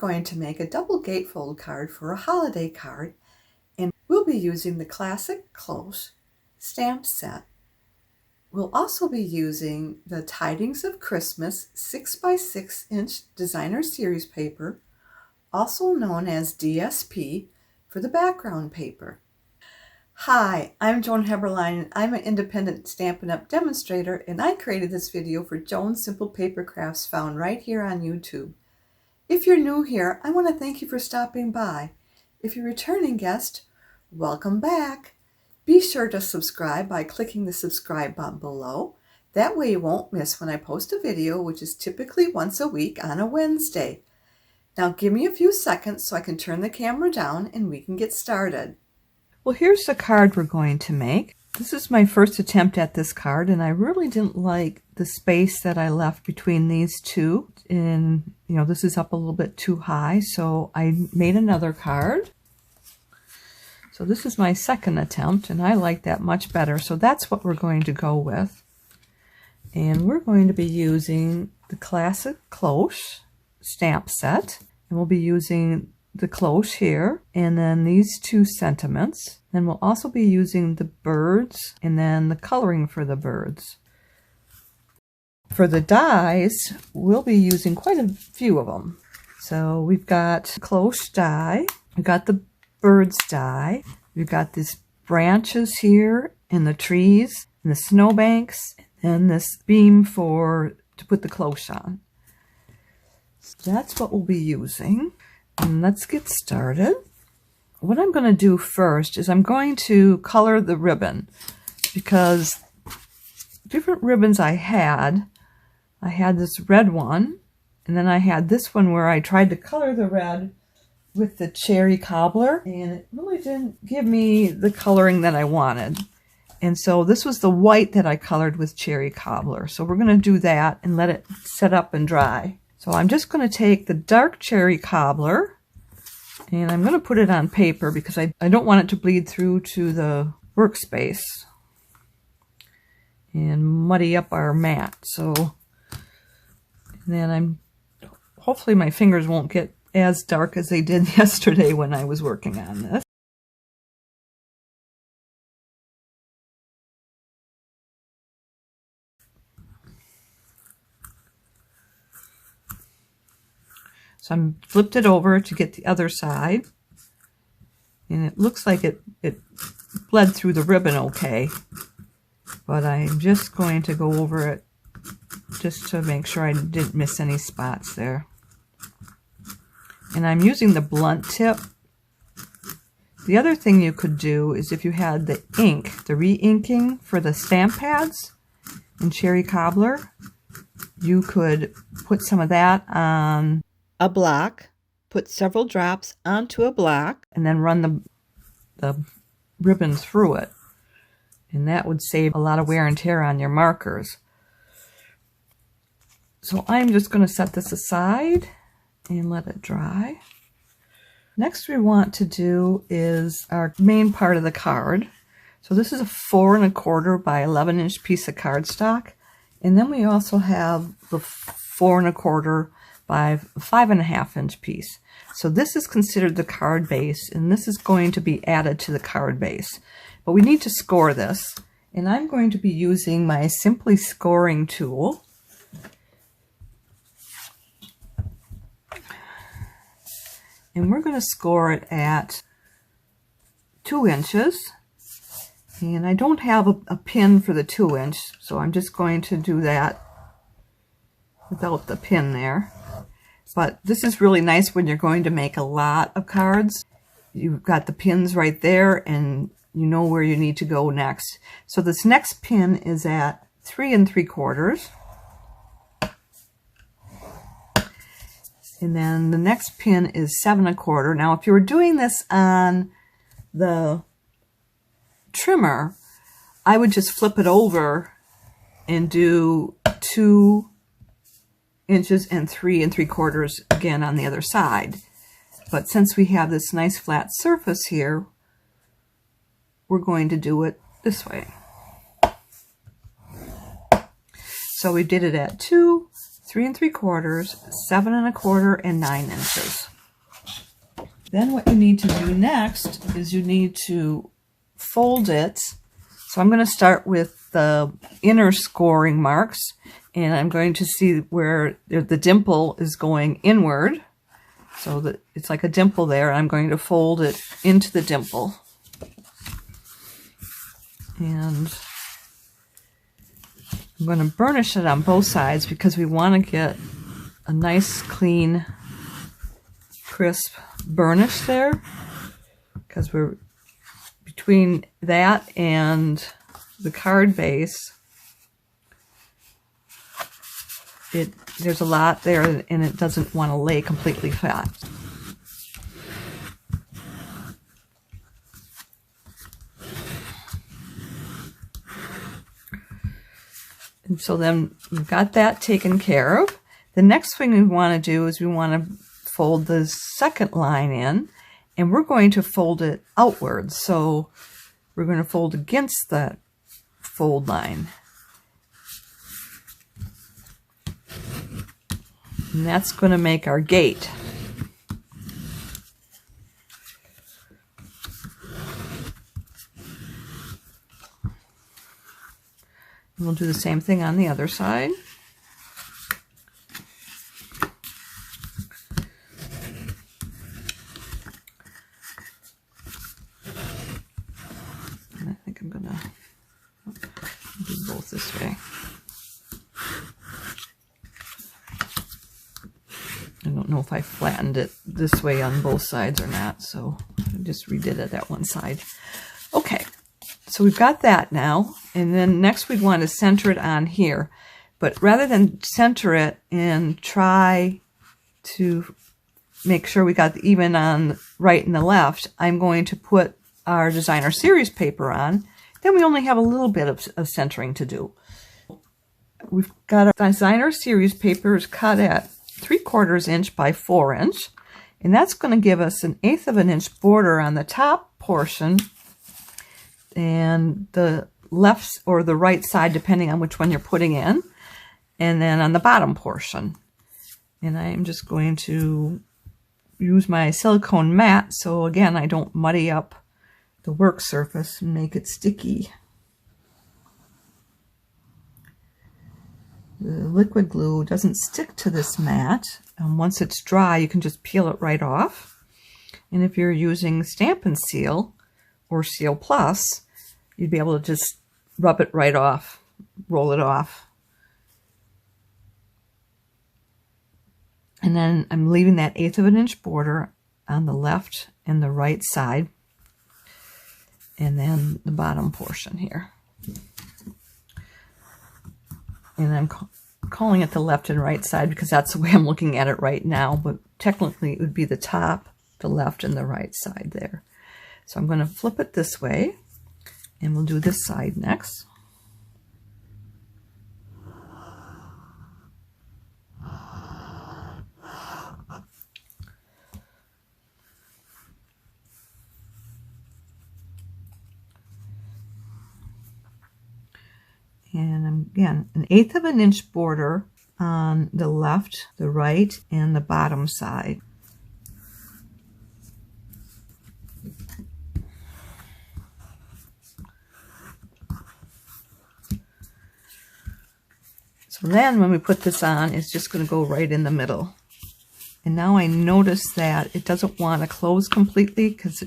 going to make a double gatefold card for a holiday card, and we'll be using the Classic Cloche Stamp Set. We'll also be using the Tidings of Christmas 6x6 inch Designer Series paper, also known as DSP, for the background paper. Hi, I'm Joan Heberlein, and I'm an independent Stampin' Up! Demonstrator, and I created this video for Joan's Simple Paper Crafts, found right here on YouTube. If you're new here, I want to thank you for stopping by. If you're a returning guest, welcome back. Be sure to subscribe by clicking the subscribe button below. That way you won't miss when I post a video, which is typically once a week on a Wednesday. Now give me a few seconds so I can turn the camera down and we can get started. Well, here's the card we're going to make. This is my first attempt at this card, and I really didn't like the space that I left between these two. And, you know, this is up a little bit too high, so I made another card. So this is my second attempt, and I like that much better. So that's what we're going to go with. And we're going to be using the Classic Cloche Stamp Set, and we'll be using the cloche here, and then these two sentiments. Then we'll also be using the birds, and then the coloring for the birds. For the dies, we'll be using quite a few of them. So we've got cloche die, we've got the birds die, we've got these branches here, and the trees, and the snowbanks, and this beam to put the cloche on. So that's what we'll be using. And let's get started. What I'm going to do first is I'm going to color the ribbon, because different ribbons I had this red one, and then I had this one where I tried to color the red with the cherry cobbler, and it really didn't give me the coloring that I wanted. And so this was the white that I colored with cherry cobbler. So we're going to do that and let it set up and dry. So I'm just going to take the dark cherry cobbler, and I'm going to put it on paper because I don't want it to bleed through to the workspace and muddy up our mat. So then hopefully my fingers won't get as dark as they did yesterday when I was working on this. So I'm flipped it over to get the other side, and it looks like it bled through the ribbon okay, but I'm just going to go over it just to make sure I didn't miss any spots there. And I'm using the blunt tip. The other thing you could do is if you had the ink, the re-inking for the stamp pads in cherry cobbler, you could put some of that on a block, put several drops onto a block, and then run the ribbon through it. And that would save a lot of wear and tear on your markers. So I'm just going to set this aside and let it dry. Next we want to do is our main part of the card. So this is a 4 1/4 by 11 inch piece of cardstock. And then we also have the 4 1/4 by 5 1/2 inch piece. So this is considered the card base, and this is going to be added to the card base. But we need to score this, and I'm going to be using my Simply Scoring tool. And we're going to score it at 2 inches. And I don't have a pin for the 2 inch, so I'm just going to do that without the pin there. But this is really nice when you're going to make a lot of cards. You've got the pins right there, and you know where you need to go next. So this next pin is at 3 3/4. And then the next pin is 7 1/4. Now, if you were doing this on the trimmer, I would just flip it over and do 2 inches and 3 3/4 again on the other side. But since we have this nice flat surface here, we're going to do it this way. So we did it at 2, 3 3/4, 7 1/4, and 9 inches. Then what you need to do next is you need to fold it. So I'm going to start with the inner scoring marks, and I'm going to see where the dimple is going inward. So that it's like a dimple there. I'm going to fold it into the dimple. And I'm going to burnish it on both sides because we want to get a nice, clean, crisp burnish there. Because we're between that and the card base, there's a lot there, and it doesn't want to lay completely flat. And so then we've got that taken care of. The next thing we want to do is we want to fold the second line in, and we're going to fold it outwards. So we're going to fold against that fold line. And that's going to make our gate. And we'll do the same thing on the other side. And I think I'm going to do both this way. I don't know if I flattened it this way on both sides or not, so I just redid it at one side. Okay, so we've got that now, and then next we want to center it on here. But rather than center it and try to make sure we got the even on the right and the left, I'm going to put our designer series paper on. Then we only have a little bit of centering to do. We've got our designer series papers cut at 3/4 inch by 4 inch, and that's going to give us an 1/8 of an inch border on the top portion and the left or the right side, depending on which one you're putting in, and then on the bottom portion. And I'm just going to use my silicone mat so again I don't muddy up the work surface and make it sticky. The liquid glue doesn't stick to this mat. Once it's dry, you can just peel it right off. And if you're using Stampin' Seal or Seal Plus, you'd be able to just rub it right off, roll it off. And then I'm leaving that 1/8 of an inch border on the left and the right side, and then the bottom portion here. And I'm calling it the left and right side because that's the way I'm looking at it right now, but technically it would be the top, the left, and the right side there. So I'm going to flip it this way, and we'll do this side next. And again, an 1/8 of an inch border on the left, the right, and the bottom side. So then when we put this on, it's just going to go right in the middle. And now I notice that it doesn't want to close completely because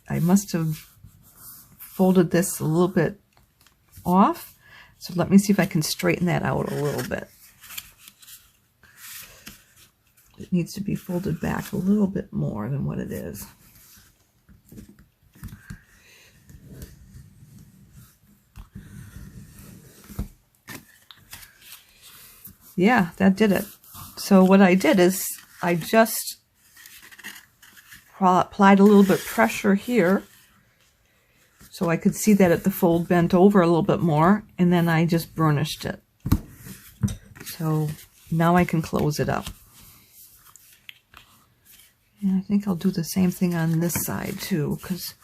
I must have folded this a little bit off. So let me see if I can straighten that out a little bit. It needs to be folded back a little bit more than what it is. Yeah, that did it. So what I did is I just applied a little bit pressure here so I could see that the fold bent over a little bit more, and then I just burnished it. So now I can close it up. And I think I'll do the same thing on this side too, because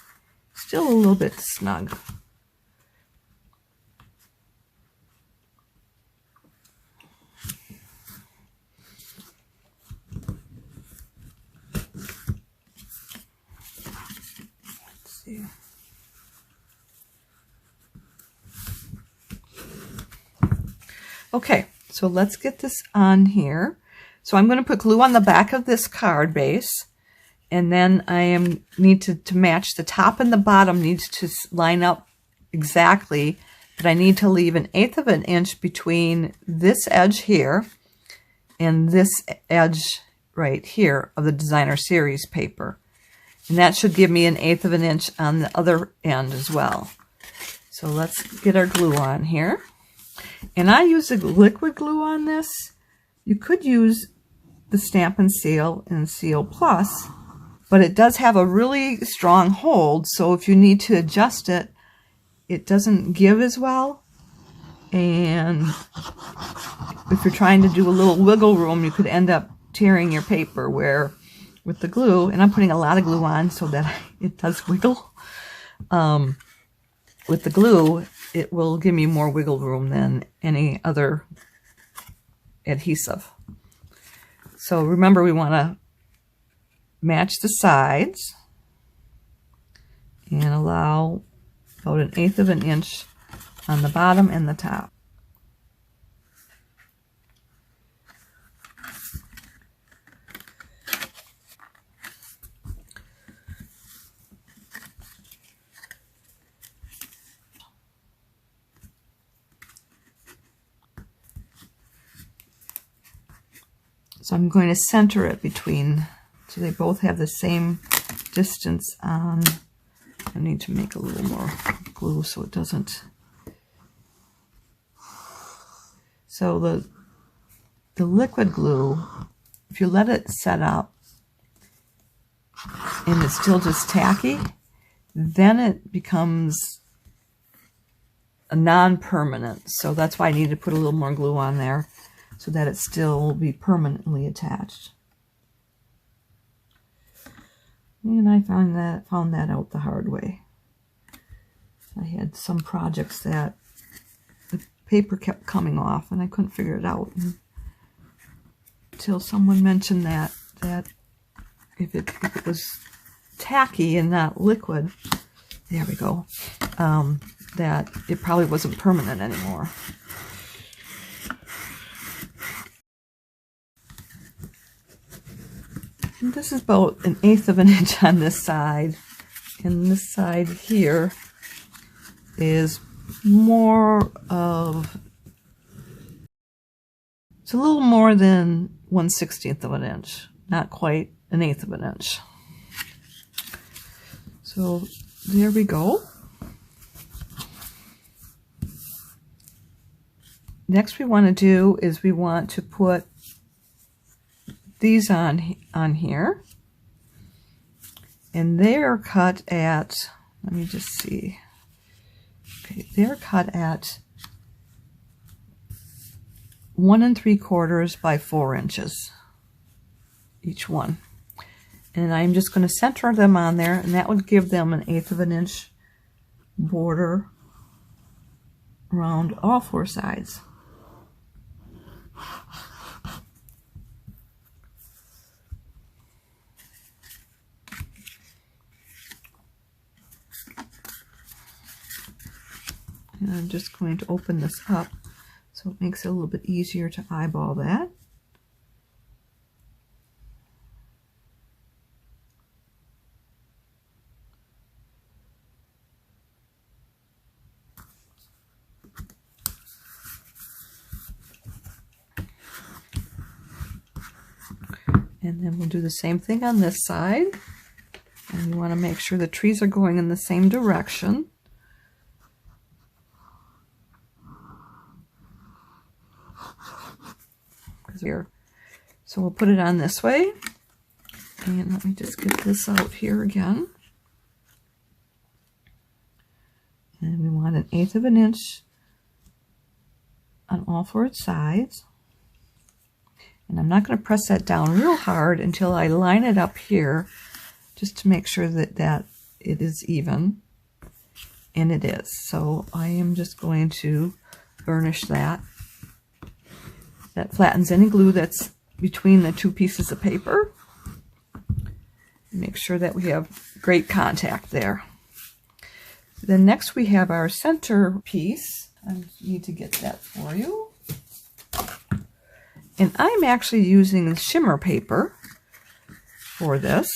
it's still a little bit snug. Okay, so let's get this on here. So I'm going to put glue on the back of this card base, and then I need to match the top and the bottom needs to line up exactly, but I need to leave 1/8 of an inch between this edge here and this edge right here of the designer series paper. And that should give me 1/8 of an inch on the other end as well. So let's get our glue on here. And I use a liquid glue on this. You could use the Stampin' Seal and Seal Plus, but it does have a really strong hold, so if you need to adjust it, it doesn't give as well. And if you're trying to do a little wiggle room, you could end up tearing your paper, where with the glue, and I'm putting a lot of glue on so that it does wiggle. With the glue, it will give me more wiggle room than any other adhesive. So remember, we want to match the sides and allow about 1/8 of an inch on the bottom and the top. So I'm going to center it between, so they both have the same distance on. I need to make a little more glue so it doesn't. So the liquid glue, if you let it set up and it's still just tacky, then it becomes a non-permanent. So that's why I need to put a little more glue on there, so that it still will be permanently attached. And I found that out the hard way. I had some projects that the paper kept coming off and I couldn't figure it out until someone mentioned that if it was tacky and not liquid, there we go, that it probably wasn't permanent anymore. And this is about 1/8 of an inch on this side, and this side here is more of, it's a little more than 1/16 of an inch, not quite 1/8 of an inch. So there we go. Next we want to do is we want to put these on here, and they're cut at, let me just see, okay, they're cut at 1 3/4 by 4 inches each one, and I'm just going to center them on there, and that would give them 1/8 of an inch border around all 4 sides. And I'm just going to open this up so it makes it a little bit easier to eyeball that. And then we'll do the same thing on this side. And you want to make sure the trees are going in the same direction. Here. So we'll put it on this way, and let me just get this out here again. And we want 1/8 of an inch on all 4 sides. And I'm not going to press that down real hard until I line it up here, just to make sure that it is even, and it is. So I am just going to burnish that. That flattens any glue that's between the 2 pieces of paper. Make sure that we have great contact there. Then next we have our center piece. I need to get that for you. And I'm actually using shimmer paper for this,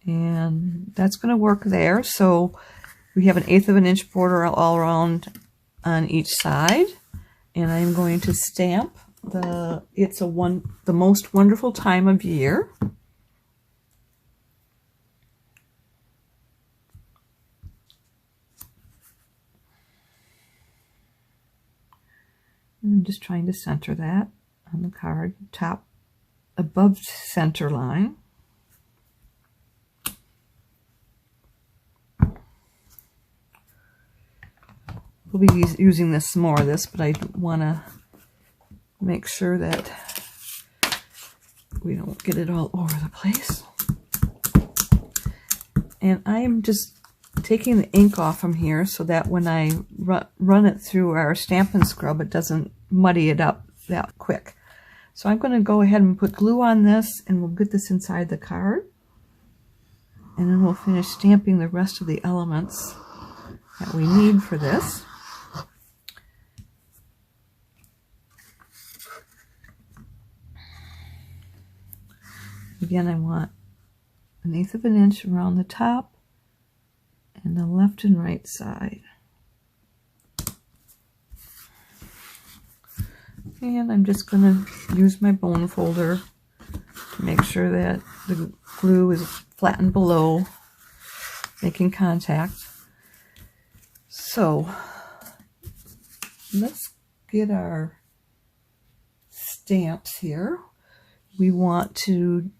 and that's going to work there. So we have an 1/8 of an inch border all around on each side, and I'm going to stamp the most wonderful time of year. And I'm just trying to center that on the card, top above center line. We'll be using this more of this, but I want to make sure that we don't get it all over the place. And I'm just taking the ink off from here so that when I run it through our Stampin' Scrub, it doesn't muddy it up that quick. So I'm going to go ahead and put glue on this, and we'll get this inside the card. And then we'll finish stamping the rest of the elements that we need for this. Again, I want 1/8 of an inch around the top and the left and right side. And I'm just going to use my bone folder to make sure that the glue is flattened below, making contact. So let's get our stamps here. We want to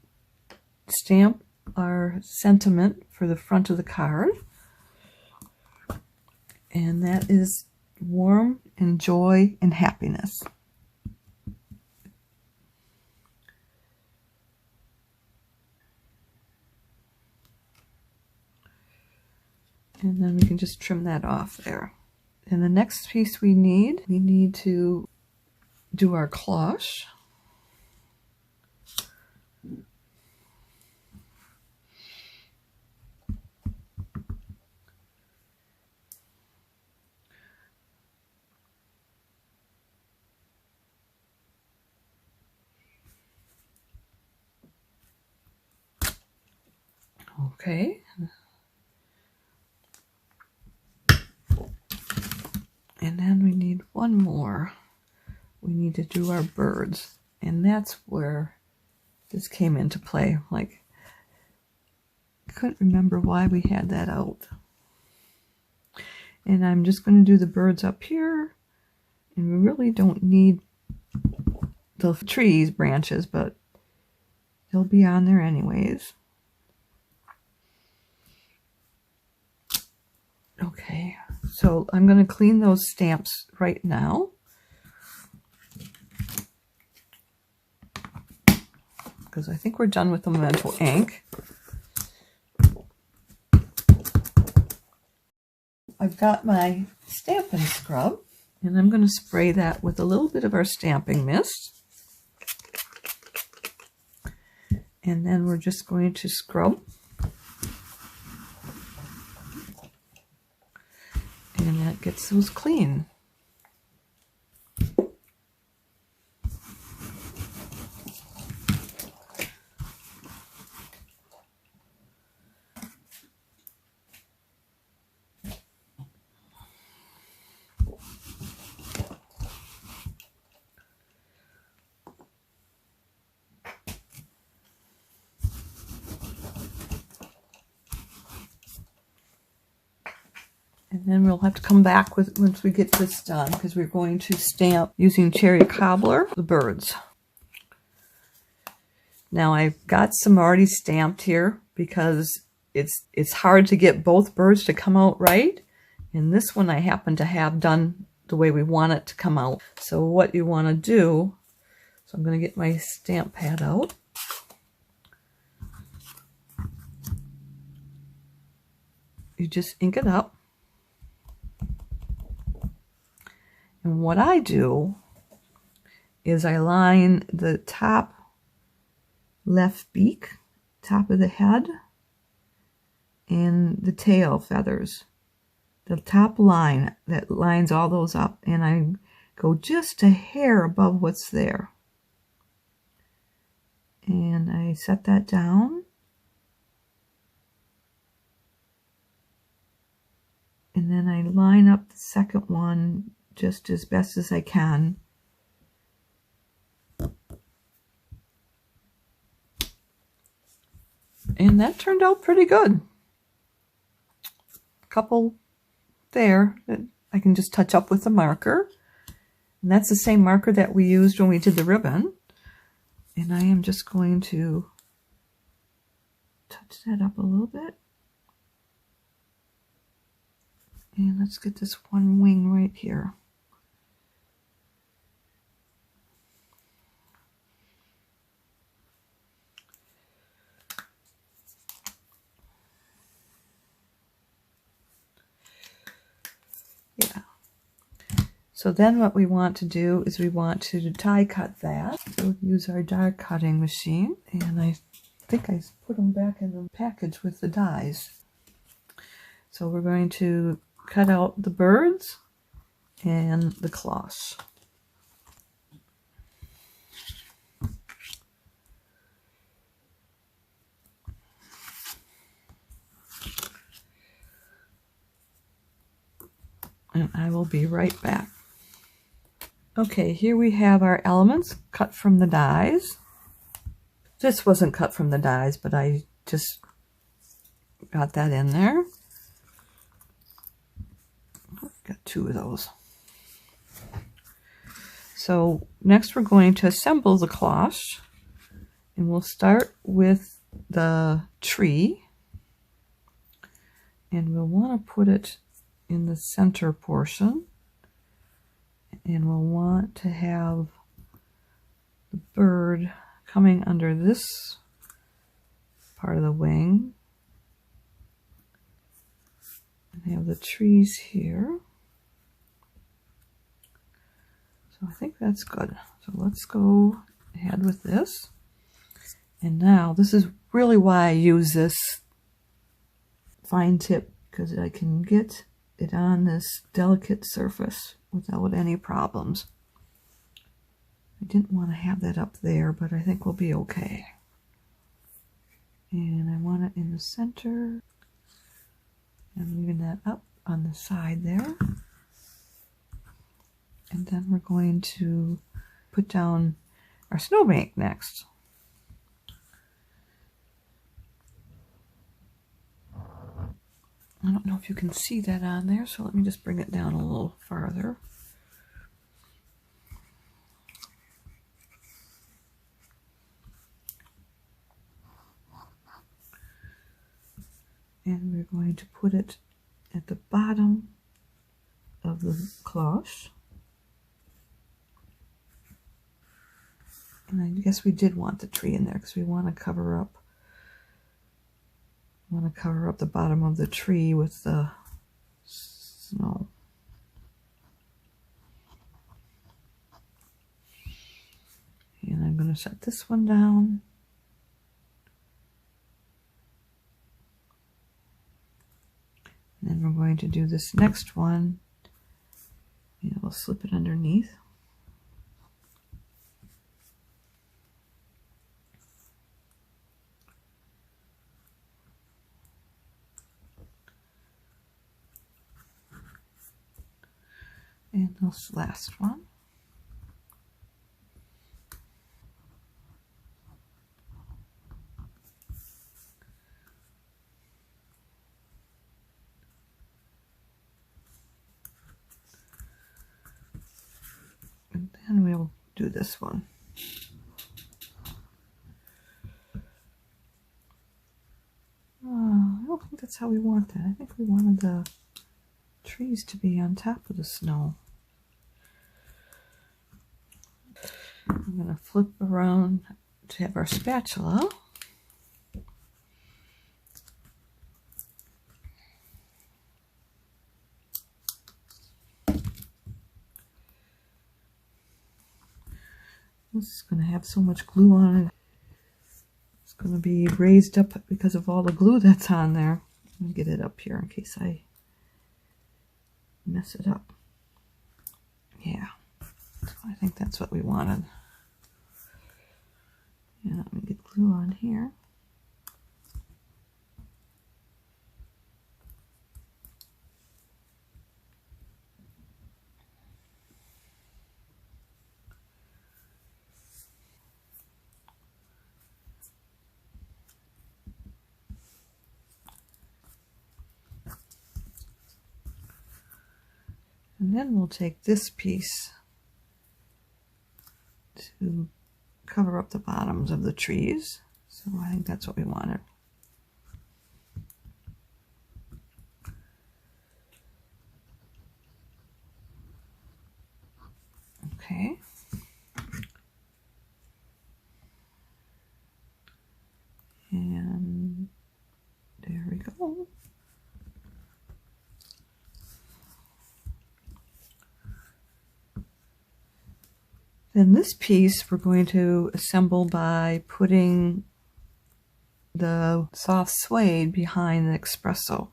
stamp our sentiment for the front of the card, and that is warm and joy and happiness. And then we can just trim that off there. And the next piece we need to do our cloche. Okay. And then we need one more. We need to do our birds. And that's where this came into play. Like, I couldn't remember why we had that out. And I'm just going to do the birds up here. And we really don't need the trees branches, but they'll be on there anyways. Okay, so I'm going to clean those stamps right now. Because I think we're done with the memento ink. I've got my Stampin' Scrub, and I'm going to spray that with a little bit of our stamping mist. And then we're just going to scrub. And that gets those clean. And then we'll have to come back with once we get this done, because we're going to stamp using cherry cobbler the birds. Now I've got some already stamped here because it's hard to get both birds to come out right. And this one I happen to have done the way we want it to come out. So what you want to do, so I'm going to get my stamp pad out. You just ink it up. And what I do is I line the top left beak, top of the head, and the tail feathers. The top line that lines all those up, and I go just a hair above what's there. And I set that down. And then I line up the second one just as best as I can. And that turned out pretty good. A couple there that I can just touch up with a marker. And that's the same marker that we used when we did the ribbon. And I am just going to touch that up a little bit. And let's get this one wing right here. Yeah. So then what we want to do is we want to die cut that. So use our die cutting machine. And I think I put them back in the package with the dies. So we're going to cut out the birds and the cloche. And I will be right back. Okay, here we have our elements cut from the dies. This wasn't cut from the dies, but I just got that in there. Got two of those. So next we're going to assemble the cloche, and we'll start with the tree, and we'll want to put it in the center portion, and we'll want to have the bird coming under this part of the wing, and have the trees here. So I think that's good. So let's go ahead with this. And now this is really why I use this fine tip, because I can get it on this delicate surface without any problems. I didn't want to have that up there, but I think we'll be okay. And I want it in the center. I'm leaving that up on the side there. And then we're going to put down our snowbank next. I don't know if you can see that on there, so let me just bring it down a little farther. And we're going to put it at the bottom of the cloche. And I guess we did want the tree in there because we want to cover up the bottom of the tree with the snow. And I'm going to set this one down. And then we're going to do this next one. And we'll slip it underneath. And this last one. And then we'll do this one. I don't think that's how we want that. I think we wanted the trees to be on top of the snow. I'm going to flip around to have our spatula. This is going to have so much glue on it. It's going to be raised up because of all the glue that's on there. Let me get it up here in case I mess it up. Yeah, so I think that's what we wanted. Yeah, let me get glue on here. And then we'll take this piece to cover up the bottoms of the trees. So I think that's what we wanted. Okay. And there we go. Then this piece we're going to assemble by putting the soft suede behind the espresso.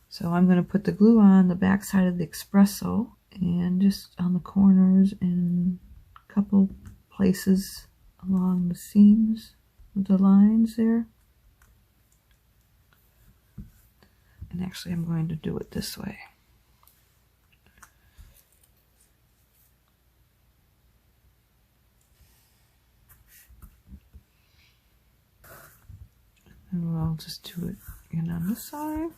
So I'm going to put the glue on the back side of the espresso and just on the corners and a couple places along the seams of the lines there. And actually I'm going to do it this way. And we'll just do it again on this side.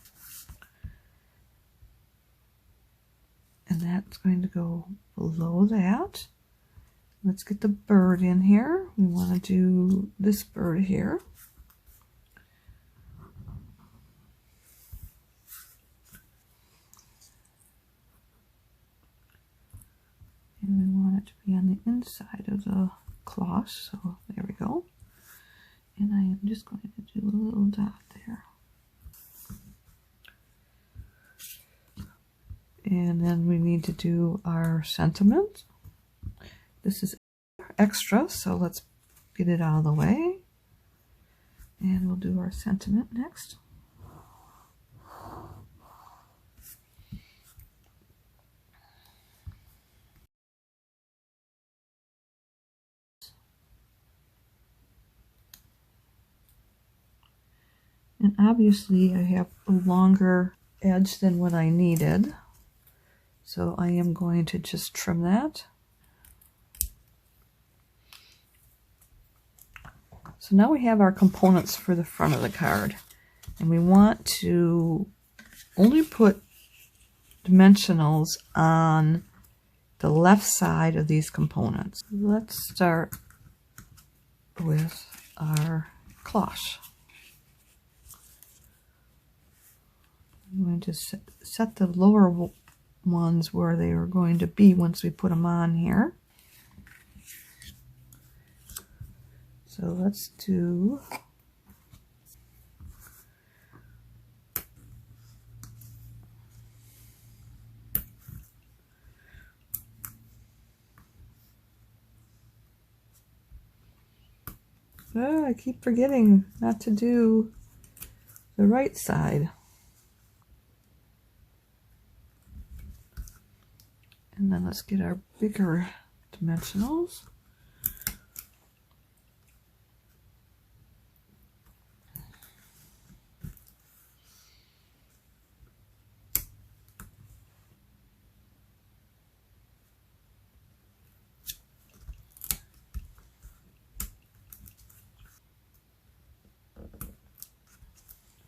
And that's going to go below that. Let's get the bird in here. We want to do this bird here. And we want it to be on the inside of the cloche, so there we go. And I am just going to do a little dot there. And then we need to do our sentiment. This is extra, so let's get it out of the way. And we'll do our sentiment next. And obviously I have a longer edge than what I needed. So I am going to just trim that. So now we have our components for the front of the card. And we want to only put dimensionals on the left side of these components. Let's start with our cloche. I'm going to set the lower ones where they are going to be once we put them on here. So let's do I keep forgetting not to do the right side. And then let's get our bigger dimensionals.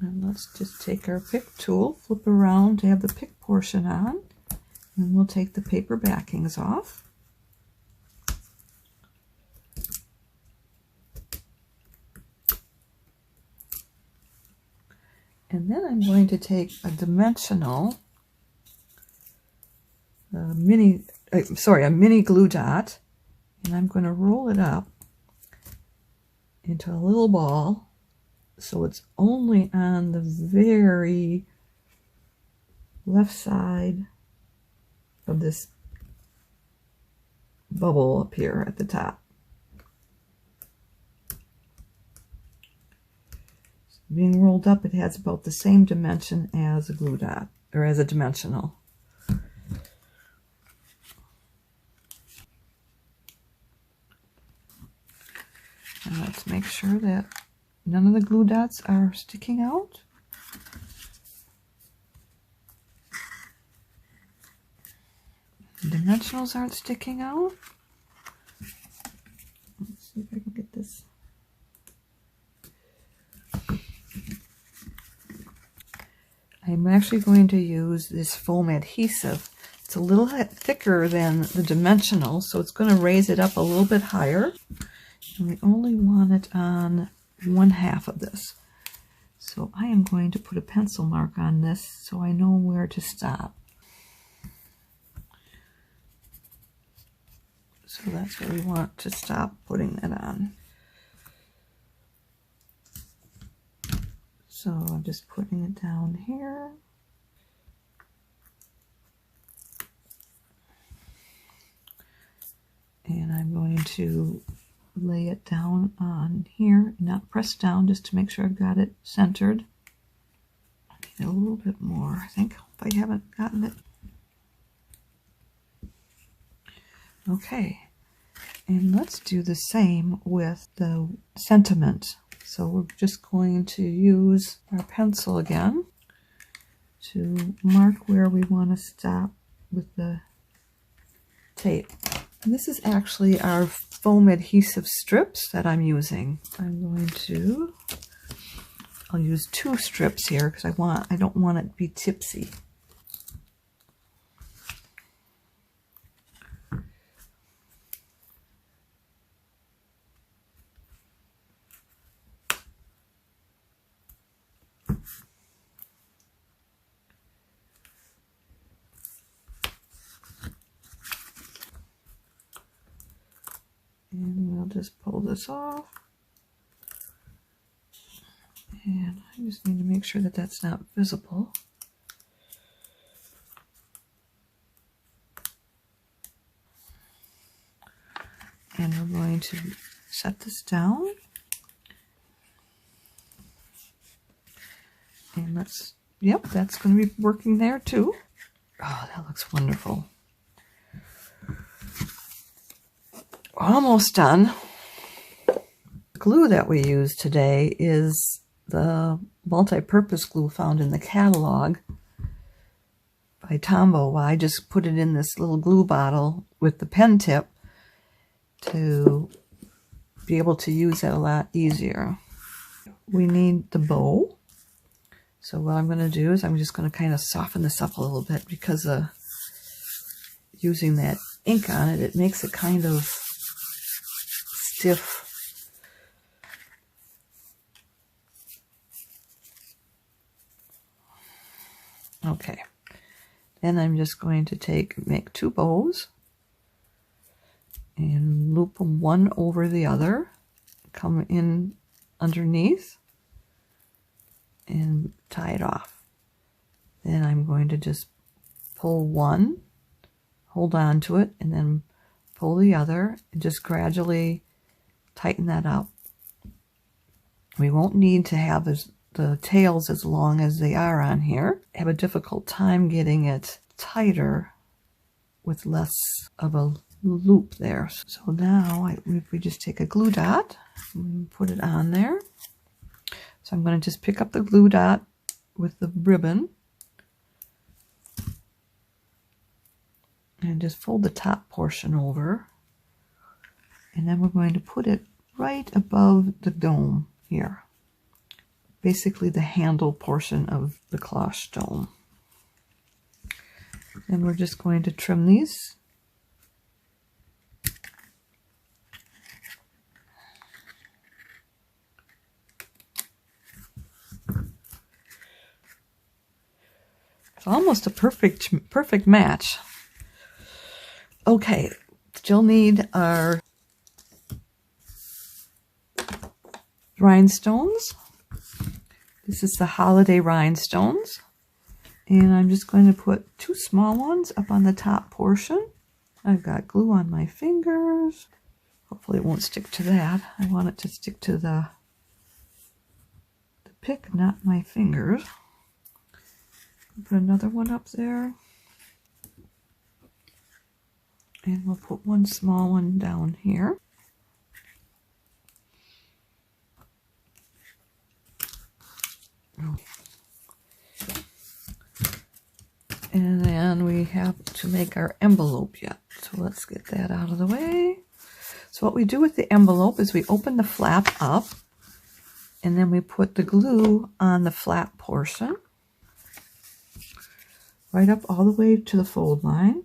And let's just take our pick tool, flip around to have the pick portion on. And we'll take the paper backings off. And then I'm going to take a dimensional, a mini glue dot, and I'm going to roll it up into a little ball so it's only on the very left side of this bubble up here at the top. So being rolled up, it has about the same dimension as a glue dot, or as a dimensional. And let's make sure that none of the glue dots are sticking out. The dimensionals aren't sticking out. Let's see if I can get this. I'm actually going to use this foam adhesive. It's a little bit thicker than the dimensional, so it's going to raise it up a little bit higher. And we only want it on 1/2 of this. So I am going to put a pencil mark on this so I know where to stop. So that's where we want to stop putting it on. So I'm just putting it down here. And I'm going to lay it down on here, not press down, just to make sure I've got it centered. I need a little bit more, I think, if I haven't gotten it. Okay, and let's do the same with the sentiment. So we're just going to use our pencil again to mark where we want to stop with the tape. And this is actually our foam adhesive strips that I'm using. I'll use 2 strips here because I don't want it to be tipsy. And we'll just pull this off. And I just need to make sure that that's not visible. And we're going to set this down. And that's going to be working there too. Oh, that looks wonderful. Almost done. The glue that we use today is the multi-purpose glue found in the catalog by Tombow. I just put it in this little glue bottle with the pen tip to be able to use it a lot easier. We need the bow. So what I'm going to do is I'm just going to kind of soften this up a little bit because using that ink on it, it makes it kind of stiff. Okay, then I'm just going to make 2 bows and loop them one over the other, come in underneath and tie it off. Then I'm going to just pull one, hold on to it, and then pull the other and just gradually tighten that up. We won't need to have the tails as long as they are on here. I have a difficult time getting it tighter with less of a loop there. So now we just take a glue dot and put it on there. So I'm going to just pick up the glue dot with the ribbon and just fold the top portion over. And then we're going to put it right above the dome here. Basically the handle portion of the cloche dome. And we're just going to trim these. It's almost a perfect match. Okay, still need our rhinestones. This is the holiday rhinestones. And I'm just going to put 2 small ones up on the top portion. I've got glue on my fingers. Hopefully it won't stick to that. I want it to stick to the pick, not my fingers. Put another one up there. And we'll put one small one down here. And then we have to make our envelope yet. So let's get that out of the way. So what we do with the envelope is we open the flap up, and then we put the glue on the flap portion, right up all the way to the fold line,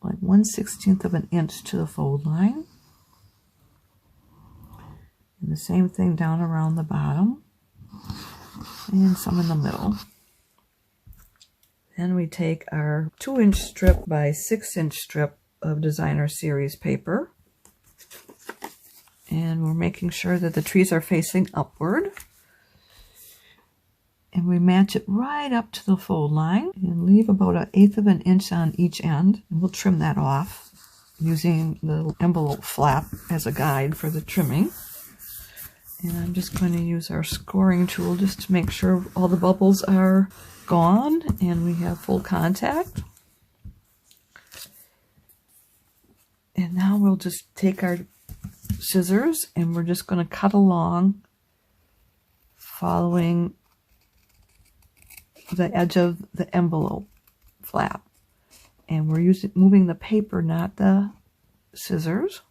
like 1/16 of an inch to the fold line. And the same thing down around the bottom, and some in the middle. Then we take our 2-inch strip by 6-inch strip of designer series paper, and we're making sure that the trees are facing upward, and we match it right up to the fold line and leave about 1/8 of an inch on each end, and we'll trim that off using the envelope flap as a guide for the trimming. And I'm just going to use our scoring tool just to make sure all the bubbles are gone and we have full contact. And now we'll just take our scissors and we're just going to cut along following the edge of the envelope flap. And we're moving the paper, not the scissors.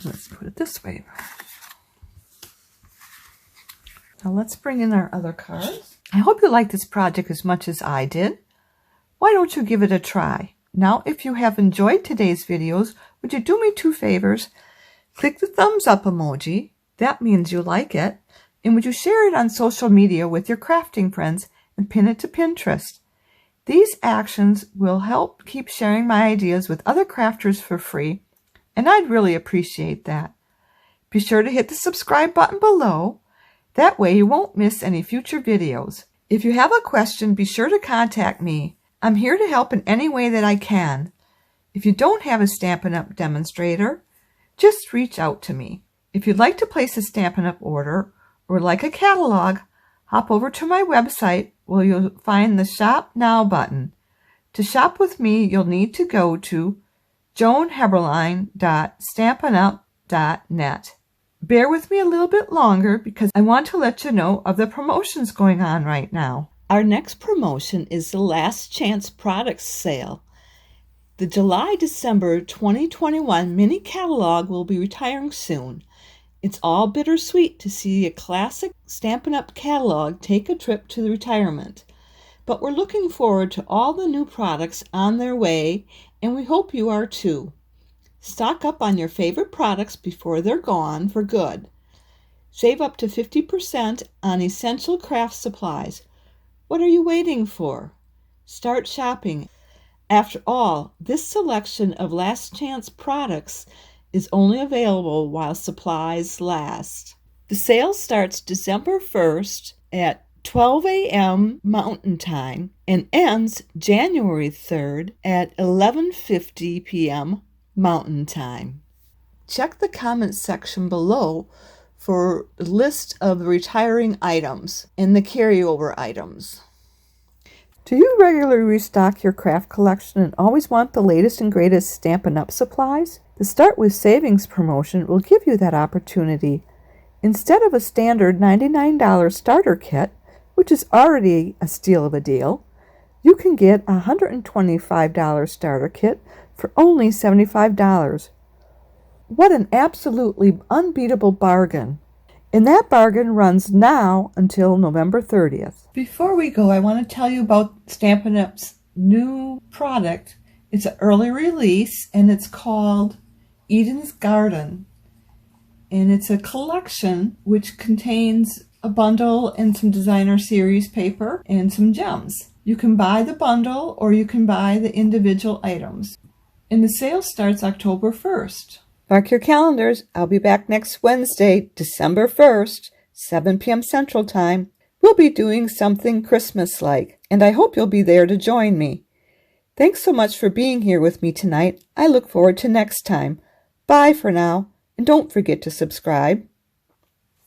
Let's put it this way. Now let's bring in our other cards. I hope you like this project as much as I did. Why don't you give it a try? Now, if you have enjoyed today's videos, would you do me 2 favors? Click the thumbs up emoji. That means you like it. And would you share it on social media with your crafting friends and pin it to Pinterest? These actions will help keep sharing my ideas with other crafters for free, and I'd really appreciate that. Be sure to hit the subscribe button below. That way you won't miss any future videos. If you have a question, be sure to contact me. I'm here to help in any way that I can. If you don't have a Stampin' Up! Demonstrator, just reach out to me. If you'd like to place a Stampin' Up! Order or like a catalog, hop over to my website where you'll find the Shop Now button. To shop with me, you'll need to go to joanheberlein.stampinup.net. Bear with me a little bit longer because I want to let you know of the promotions going on right now. Our next promotion is the Last Chance Products Sale. The July-December 2021 mini catalog will be retiring soon. It's all bittersweet to see a classic Stampin' Up! Catalog take a trip to the retirement. But we're looking forward to all the new products on their way, and we hope you are too. Stock up on your favorite products before they're gone for good. Save up to 50% on essential craft supplies. What are you waiting for? Start shopping. After all, this selection of last chance products is only available while supplies last. The sale starts December 1st at 12 a.m. Mountain Time and ends January 3rd at 11:50 p.m. Mountain Time. Check the comments section below for a list of the retiring items and the carryover items. Do you regularly restock your craft collection and always want the latest and greatest Stampin' Up! Supplies? The Start with Savings promotion will give you that opportunity. Instead of a standard $99 starter kit, which is already a steal of a deal, you can get a $125 starter kit for only $75. What an absolutely unbeatable bargain. And that bargain runs now until November 30th. Before we go, I want to tell you about Stampin' Up's new product. It's an early release and it's called Eden's Garden. And it's a collection which contains a bundle and some designer series paper and some gems. You can buy the bundle or you can buy the individual items. And the sale starts October 1st. Mark your calendars. I'll be back next Wednesday, December 1st, 7 p.m. Central Time. We'll be doing something Christmas-like, and I hope you'll be there to join me. Thanks so much for being here with me tonight. I look forward to next time. Bye for now, and don't forget to subscribe.